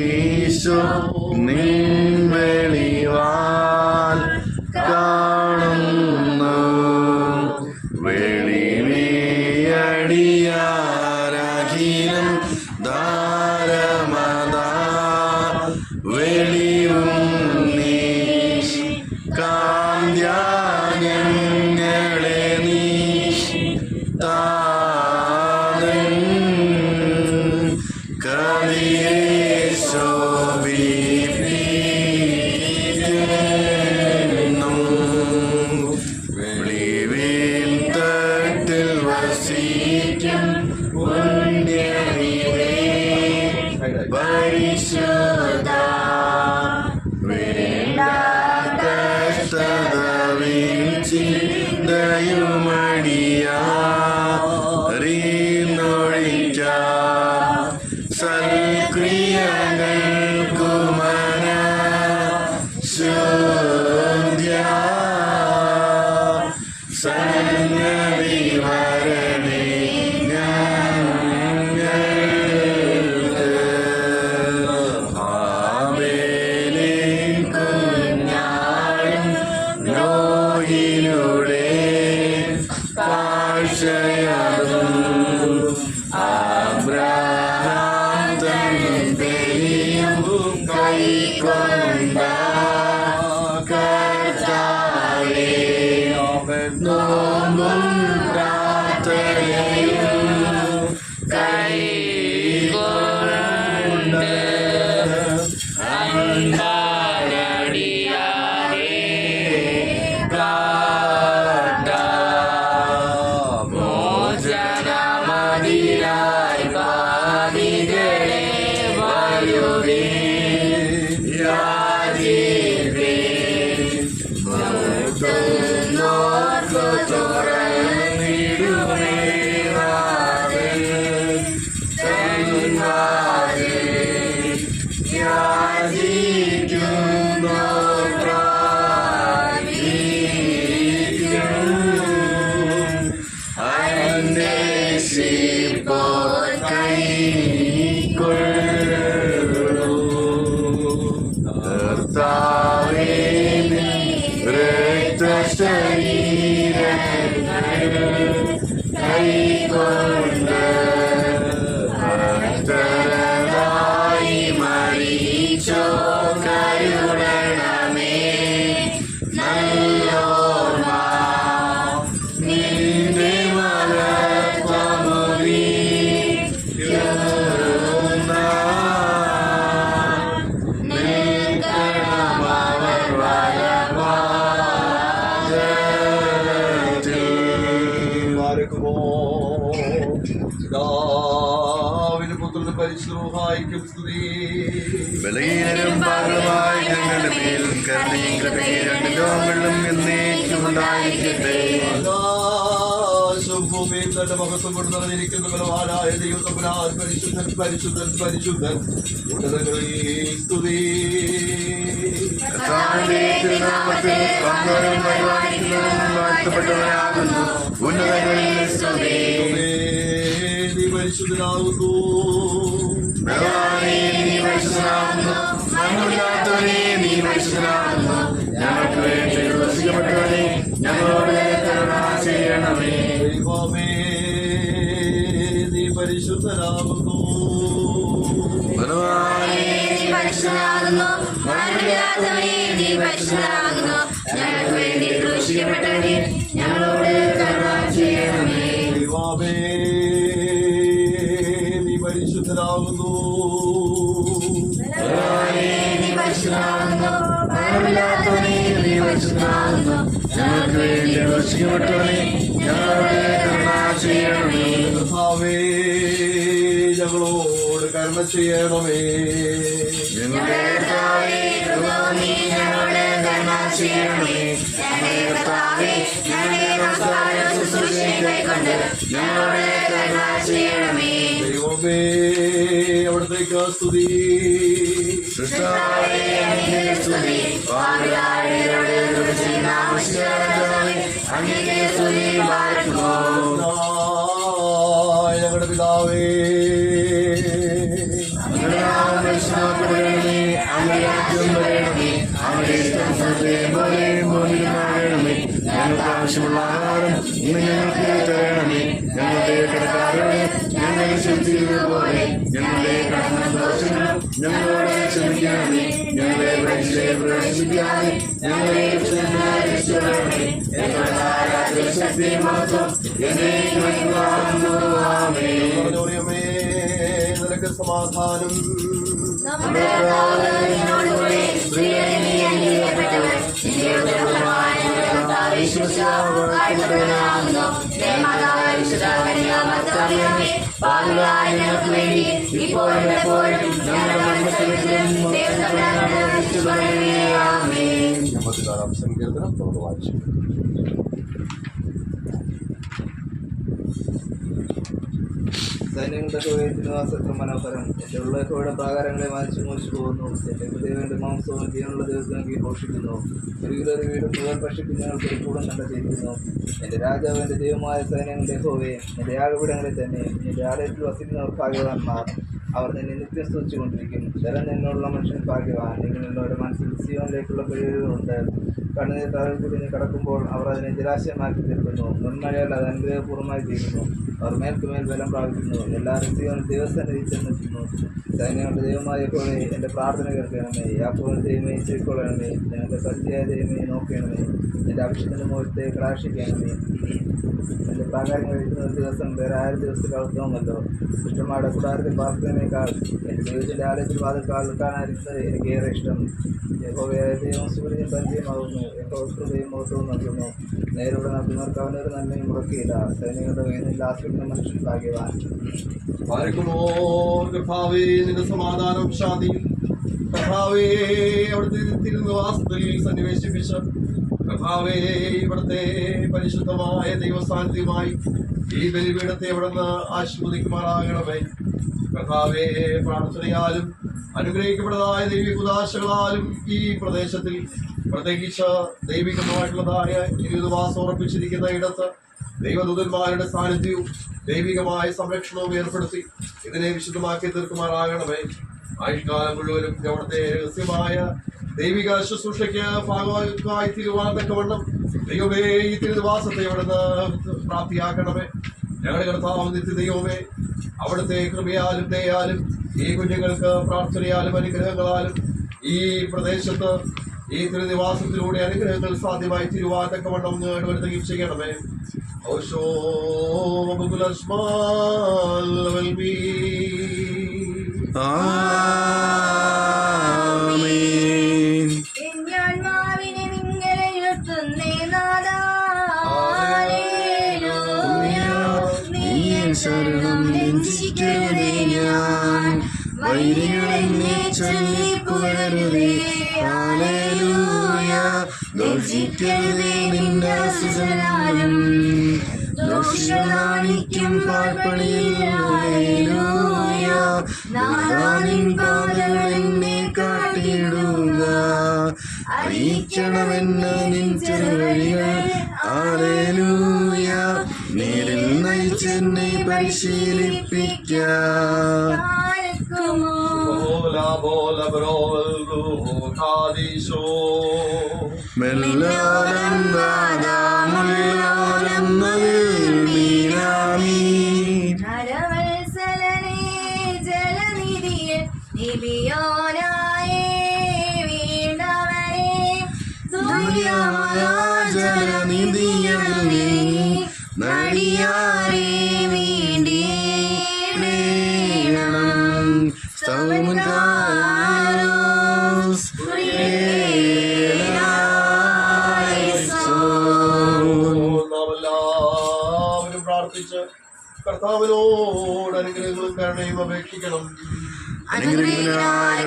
ഈശോ നിൻ വെളിവാൽ കാണുന്നു വെളിവിയടിയാരഖിലം ധാരമതാ വെളിവും നീ കാന്ത്യാന്യങ്ങളെ നീ താതൻ കലിയെ ശോഭിപ്പിക്കുന്നു വെളിവിൽ തട്ടിൽ വസിക്കും പുണ്യവിവേ പരിശുദ്ധ ചിന്തയുമടിയാറിനൊഴിക്ക സൽക്രിയകൾ കുമന ശുദ്ധ്യ സംഗതി വരണേ ഞങ്ങൾക്ക് ആബേലിൻ കുഞ്ഞാടും നോയിലൂടെ കാഴ്ചയതും അബ്രഹാം തൻ ബലിയും കൈക്കൊണ്ട കർത്താവേ നോമ്പും പ്രാർത്ഥനയും കൈകൊണ്ട് അൻപാരടിയാരെ കാട്ട മോചനമതിരായി പാപികളെ വരുവിൻ മുട്ടുന്നോർക്കു തുറന്നിടുമേ വാതിൽ തൻവാതിൽ യാചിക്കുന്നോർ പ്രാപിക്കും അന്വേഷിപ്പോൾ കൈക്കൊള്ളൂ കർത്താവേ രക്തശരീരങ്ങൾ കൈക്കൊണ്ട് ഭക്തരായി മരിച്ചോ കരുണമേ നല്ലോർമ്മ നിന്റെ ബലഹീനരും പാപികളുമായ ഞങ്ങളുടെ മേൽ കരുണയും കൃപയും രണ്ട് ലോകങ്ങളിലും എന്നേക്കും ഉണ്ടായിരിക്കട്ടെ. ഭൂമിയിൽ തന്റെ മഹത്വം കൊണ്ട് നിറഞ്ഞിരിക്കുന്ന ബലവാനായ ദൈവത്തമ്പുരാൻ പരിശുദ്ധൻ പരിശുദ്ധൻ പരിശുദ്ധൻ ഉന്നതങ്ങളിൽ സ്തുതി. ഉന്നതങ്ങളിൽ സ്തുതി. നീ പരിശുദ്ധനാകുന്നു നീ പരിശുദ്ധനാകുന്നു മരണമില്ലാത്തവനെ നീ പരിശുദ്ധനാകുന്നു ഞങ്ങൾക്ക് വേണ്ടി ക്രൂശിക്കപ്പെട്ടവനെ ഞങ്ങളോട് കരുണ ചെയ്യണമേ. ദൈവമേ നീ പരിശുദ്ധനാകുന്നു മരണമില്ലാത്തവനെ നീ പരിശുദ്ധനാകുന്നു ഞങ്ങൾക്ക് വേണ്ടി ക്രൂശിക്കപ്പെട്ടവനെ ഞങ്ങളോട് കരുണ ചെയ്യണമേ. ദൈവമേ നീ പരിശുദ്ധനാകുന്നു മരണമില്ലാത്തവനെ നീ പരിശുദ്ധനാകുന്നു ഞങ്ങൾക്ക് വേണ്ടി ക്രൂശിക്കപ്പെട്ടവനെ ഞങ്ങളോട് കരുണ ചെയ്യണമേ. കർത്താവേ ഞങ്ങളോട് കരുണ ചെയ്യണമേ. ഞങ്ങളുടെ കർത്താവേ ഞങ്ങളോട് കരുണ ചെയ്യണമേ. ഞങ്ങളുടെ കർത്താവേ ഞങ്ങളുടെ നമസ്കാര ശുശ്രൂഷയെ കൈക്കൊണ്ട് ഞങ്ങളോട് കരുണ ചെയ്യണമേ. ദൈവമേ അവിടത്തേക്ക് സ്തുതി. സൃഷ്ടാവേ അങ്ങേക്ക് സ്തുതി. പാപികളായവരോട് കൃപ ചെയ്യുന്ന ആവശ്യകതകളെ അങ്ങേക്ക് സ്തുതി പാർക്കുന്നു. ഞങ്ങളുടെ പിതാവേ ഞങ്ങളുടെ നാമം പരിശുദ്ധമാകണമേ. പൂർണ്ണമാക്കപ്പെടണമേ. അങ്ങയുടെ രാജ്യം വരണമേ. അങ്ങയുടെ ഇഷ്ടം സ്വർഗ്ഗത്തിലെ പോലെ ഭൂമിയിലുമാകണമേ. ഞങ്ങൾക്ക് ആവശ്യമുള്ള ആഹാരം ഇന്ന് ഞങ്ങൾക്ക് തരണമേ. ഞങ്ങളുടെ കടക്കാരോട് ഞങ്ങൾ ക്ഷമിച്ചിരുന്നത് പോലെ ഞങ്ങളുടെ കടന്ന ദോഷങ്ങളും ഞങ്ങളോട് ക്ഷമിക്കണമേ. ഞങ്ങളെ പരീക്ഷയിൽ പ്രവേശിപ്പിക്കാതെ ഞങ്ങളെ രക്ഷിക്കണമേ. ഞങ്ങളുടെ ശക്തി മഹത്വം എന്നേക്കും ആമേൻ. നിനക്ക് സമാധാനം. നമ്മുടെ കർത്താവിനോടുകൂടെ സ്ത്രീകളിൽ നീ അനുഗ്രഹിക്കപ്പെട്ടവൾ. നിന്റെ ഉദരഫലമായ കർത്താവ് വാഴ്ത്തപ്പെട്ടവനാകുന്നു. ദേവമാതാവായ വിശുദ്ധ കന്യാമറിയമേ, പാപികളായ ഞങ്ങൾക്ക് വേണ്ടി ഇപ്പോഴും എപ്പോഴും ഞങ്ങളുടെ മരണസമയത്തും ദൈവത്തമ്പുരാനോട് അപേക്ഷിച്ചു കൊള്ളണമേ. ആമേൻ. സങ്കീർത്തനം നമുക്ക് വായിച്ചു. സൈന്യങ്ങളുടെ നിവാസത്ര മനോഹരം. എന്റെ ഉള്ളവരുടെ പ്രാകാരങ്ങളെ മാനിച്ചു മോശിച്ചു പോകുന്നു. എന്റെ ഹൃദയങ്ങളുടെ മാംസവും ജീവനുള്ള ദൈവത്തിനെ ഘോഷിക്കുന്നു. ഒരു വീടും മുഴുവൻ പക്ഷിക്ക് ഞങ്ങൾക്ക് ഒരു കൂടം കണ്ടെത്തിയിരിക്കുന്നു. എന്റെ രാജാവ് എന്റെ ദൈവമായ സൈന്യങ്ങളുടെ യഹോവേ, എന്റെ യാഗപീഠങ്ങളിൽ തന്നെ എന്റെ ആലയത്തിൽ വസിക്കുന്നവർ ഭാഗ്യവാന്മാർ. അവർ നിന്നെ നിത്യം സ്തുതിച്ചുകൊണ്ടിരിക്കും. ശരം നിന്നുള്ള മനുഷ്യൻ ഭാഗ്യവാൻ. നിങ്ങളുള്ളവരുടെ മനസ്സിൽ സിയോനിലേക്കുള്ള കഴിവുകളുണ്ട്. കണ്ണുനീർ താഴെ കൂടി നീ കടക്കുമ്പോൾ അവർ അതിനെ ജലാശയമാക്കി തീർക്കുന്നു. മുൻമഴയാൽ അത് അനുഗ്രഹപൂർവ്വമായി തീരുന്നു. അവർ മേൽക്കുമേൽ ബലം പ്രാപിക്കുന്നു. എല്ലാവരും സിയോനിൽ ദൈവസന്നിധി ചെന്നെത്തുന്നു. സൈന്യങ്ങളുടെ ദൈവമായ യഹോവേ, എൻ്റെ പ്രാർത്ഥന കേൾക്കണമേ. യാക്കോബിന്റെ ദൈവമേ, ചെവിക്കൊള്ളണമേ. ഞങ്ങളുടെ പരിചയ ദൈവമേ, നോക്കണമേ. എൻ്റെ അഭിഷേകത്തിന്റെ മുഖത്തെ കടാക്ഷിക്കണമേ. എൻ്റെ പ്രാകാരം കഴിക്കുന്ന ഒരു ദിവസം വേറെ 1000 ദിവസത്തിൽ ഉത്തമമല്ലോ. ഇഷ്ടമായുടെ കൂടാരത്തിൽ പാർക്കുന്നതിനേക്കാൾ എൻ്റെ ദൈവത്തിൻ്റെ ആലയത്തിൽ വാതിൽക്കാൽ നിൽക്കാനായിരിക്കുന്നത് എനിക്ക് ഏറെ ഇഷ്ടം. യഹോവയായ ദൈവം സൂര്യനും പരിചയമാകുന്നു. യഹോവയും മുഖത്തവും നൽകുന്നു. നേരോടെ നടത്തുന്നവർക്ക് അവനൊരു നന്മയും മുടക്കിയില്ല. സൈനികരുടെ വേദനയിൽ ആശ്രയിക്കുന്ന മനുഷ്യൻ ഭാഗ്യവാൻ. കർത്താവേ, നിന്റെ സമാധാനം ശാന്തിയും കർത്താവേ അവിടുത്തെ തിരുനിവാസത്തിൽ സന്നിവേശിപ്പിച്ച കർത്താവേ, ഇവിടുത്തെ പരിശുദ്ധമായ ദൈവസാന്നിധ്യമായി ഈ ബലിപീഠത്തെ അവിടുന്ന് ആശീർവദിക്കുമാറാകണമേ. കർത്താവേ, പ്രാർത്ഥനയാലും അനുഗ്രഹിക്കപ്പെട്ടതായ ദൈവിക ഉദാശകളാലും ഈ പ്രദേശത്തിൽ പ്രത്യേകിച്ച് ദൈവികമായിട്ടുള്ളതായ 20 മാസം ഉറപ്പിച്ചിരിക്കുന്ന ഇടത്ത് ദൈവദൂതന്മാരുടെ സാന്നിധ്യവും ദൈവികമായ സംരക്ഷണവും ഏർപ്പെടുത്തി ഇതിനെ വിശുദ്ധമാക്കി തീർക്കുമാറാകണമേ. ആയുഷ്കാലം മുഴുവനും അവിടുത്തെ രഹസ്യമായ ദൈവിക ശുശ്രൂഷയ്ക്ക് ഭാഗമായി തീരുവാൻ തക്കവണ്ണം ദൈവമേ ഈ തിരുനിവാസത്തെ അവിടുന്ന് പ്രാപ്തിയാക്കണമേ. ഞങ്ങളുടെ കർത്താവ് നിത്യ ദൈവമേ, അവിടുത്തെ കൃപയാലും ദയാലും ഈ കുഞ്ഞുങ്ങൾക്ക് പ്രാർത്ഥനയാലും അനുഗ്രഹങ്ങളാലും ഈ പ്രദേശത്ത് ഈ തിരുനിവാസത്തിലൂടെ അനുഗ്രഹങ്ങൾ സാധ്യമായി തീരുവാൻ തക്കവണ്ണം ഇടവരുത്തുകയും ചെയ്യണമേ. ആമേൻ. ഞാൻമാവിനെ നിങ്ങളെഴുത്തുന്നേ നാദാ, നീ ശരണം രക്ഷിക്കരുതേ. ഞാൻ വൈരികളെന്നെ ചൊല്ലി പുകഴരുതേ. ഹല്ലേലൂയ. ദോഷിക്കരുതേ നിന്റെ സുജനാലും ദോഷികളാണിക്കും പാർപ്പണിയിൽ. ഹല്ലേലൂയ. നാദാനിൻ പാതകൾ എന്നെ കാട്ടിയിടുക. അറിയിക്കണമെന്ന് നിൻ ചെറുവഴികൾ. ഹല്ലേലൂയ. നേരിൽ നയിച്ചെന്നെ പരിശീലിപ്പിക്കാം. മെല്ലോലം നാദാമുല്ലോലം നൽമീനാമീൻ. നരവത്സലനേ ജലനിധിയിൽ നിബിയോനായേ വീണ്ടവനേ, തുല്യമായ ജലനിധിയേ നടിയാരേ വീണ്ടീടേണം. സ്തവൻകാരോസ് എല്ലാവരും പ്രാർത്ഥിച്ച് കർത്താവിനോട് അനുഗ്രഹങ്ങളും കരുണയും അപേക്ഷിക്കണം. അനുഗ്രഹീതനായ